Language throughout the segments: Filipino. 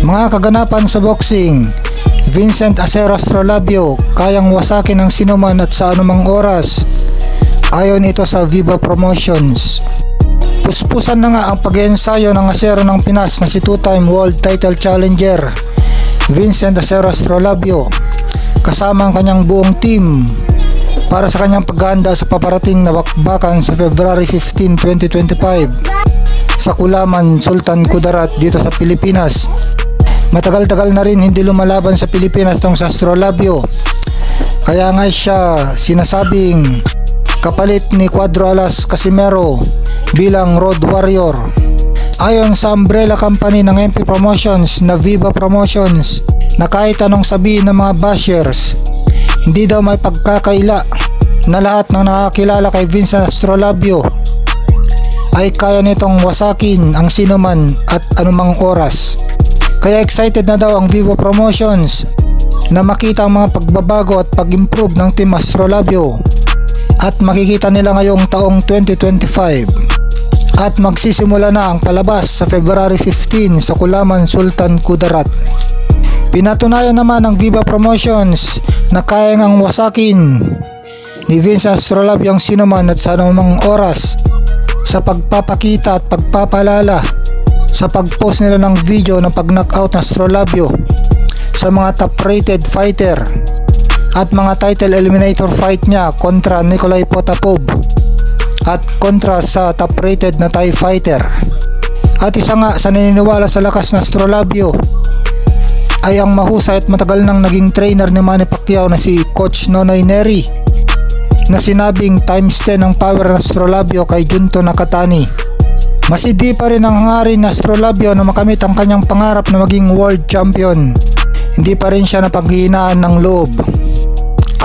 Mga kaganapan sa boxing: Vincent Acero Astrolabio, kayang wasakin ng sinuman at sa anumang oras. Ayon ito sa Viva Promotions. Puspusan na nga ang pag-iensayo ng Acero ng Pinas na si two-time world title challenger Vincent Acero Astrolabio kasama ang kanyang buong team para sa kanyang paghahanda sa paparating na bakbakan sa February 15, 2025 sa Kulaman, Sultan Kudarat dito sa Pilipinas. Matagal-tagal na rin hindi lumalaban sa Pilipinas tong sa Astrolabio, kaya nga siya sinasabing kapalit ni Cuadro Alas Casimero bilang Road Warrior. Ayon sa umbrella company ng MP Promotions na Viva Promotions, na kahit anong sabihin ng mga bashers, hindi daw may pagkakaila na lahat ng nakakilala kay Vincent Astrolabio ay kaya nitong wasakin ang sinuman at anumang oras. Kaya excited na daw ang Viva Promotions na makita ang mga pagbabago at pag-improve ng Team Astrolabio, at makikita nila ngayong taong 2025. At magsisimula na ang palabas sa February 15 sa Kulaman, Sultan Kudarat. Pinatunayan naman ng Viva Promotions na kaya ngang wasakin ni Vincent Astrolabio ang sinuman at sa anumang oras sa pagpapakita at pagpapalala sa pag-post nila ng video ng pag-knockout ng Astrolabio sa mga top-rated fighter at mga title eliminator fight niya kontra Nikolai Potapov at kontra sa top-rated na Thai fighter. At isa nga sa naniniwala sa lakas ng Astrolabio ay ang mahusay at matagal nang naging trainer ni Manny Pacquiao na si Coach Nonoy Neri, na sinabing times 10 ang power ng Astrolabio kay Junto Nakatani. Masidi pa rin ang hangarin ng Astrolabio na makamit ang kanyang pangarap na maging world champion. Hindi pa rin siya napaghihinaan ng loob.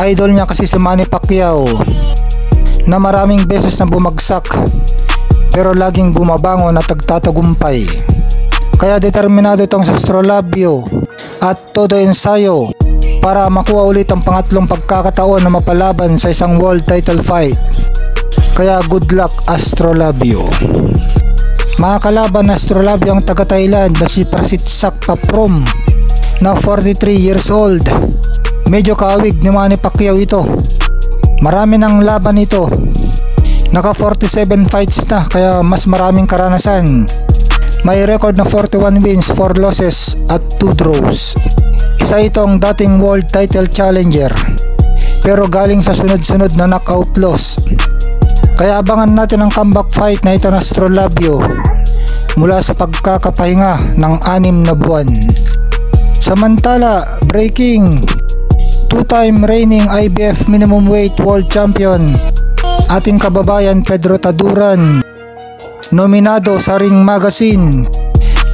Idol niya kasi si Manny Pacquiao na maraming beses na bumagsak pero laging bumabangon at nagtatagumpay. Kaya determinado itong sa Astrolabio at todo ensayo para makuha ulit ang pangatlong pagkakataon na mapalaban sa isang world title fight. Kaya good luck Astrolabio. Mga kalaban na Astrolabio ang taga Thailand na si Prasitsak Paprom na 43 years old. Medyo kaawig ni Manny Pacquiao ito. Marami ng laban ito. Naka 47 fights na, kaya mas maraming karanasan. May record na 41 wins, 4 losses at 2 draws. Isa itong dating world title challenger pero galing sa sunod-sunod na knockout loss. Kaya abangan natin ang comeback fight na ito ng Astrolabio mula sa pagkakapahinga ng 6 na buwan. Samantala, breaking, two-time reigning IBF minimum weight world champion ating kababayan Pedro Taduran, nominado sa Ring Magazine.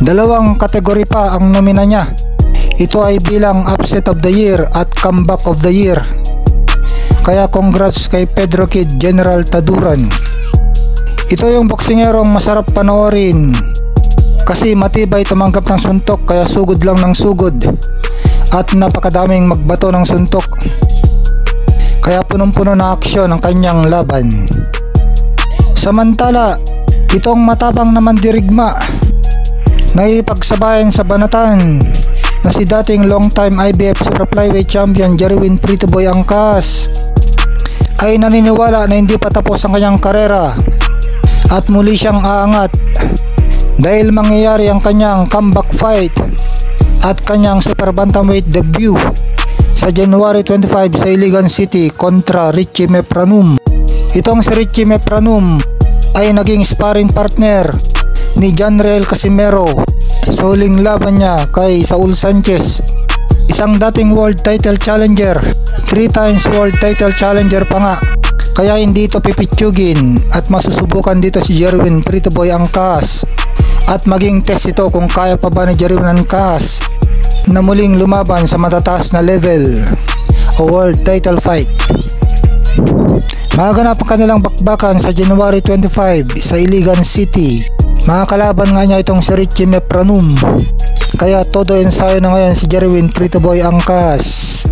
2 kategory pa ang nomina niya. Ito ay bilang upset of the year at comeback of the year. Kaya congrats kay Pedro Kid General Taduran. Ito yung boksingerong masarap panoorin kasi matibay tumanggap ng suntok, kaya sugod lang ng sugod at napakadaming magbato ng suntok, kaya punong-puno na aksyon ang kanyang laban. Samantala, itong matapang na mandirigma na ipagsabayan sa banatan na si dating long-time IBF Super Flyweight Champion Jerwin Pretty Boy Angkas ay naniniwala na hindi pa tapos ang kanyang karera at muli siyang aangat dahil mangyayari ang kanyang comeback fight at kanyang super bantamweight debut sa January 25 sa Iligan City kontra Richie Mepranum. Itong si Richie Mepranum ay naging sparring partner ni Janriel Casimero sa huling laban niya kay Saul Sanchez, isang dating world title challenger, 3 times world title challenger pa nga. Kaya hindi ito pipitsugin at masusubukan dito si Jerwin Pretty Boy Angkas at maging test ito kung kaya pa ba ni Jerwin Angkas na muling lumaban sa matataas na level o world title fight. Maganap ang kanilang bakbakan sa January 25 sa Iligan City. Mga kalaban nga niya itong si Richie Mepranum, kaya todo ensayo na ngayon si Jerwin Pretty Boy Angkas.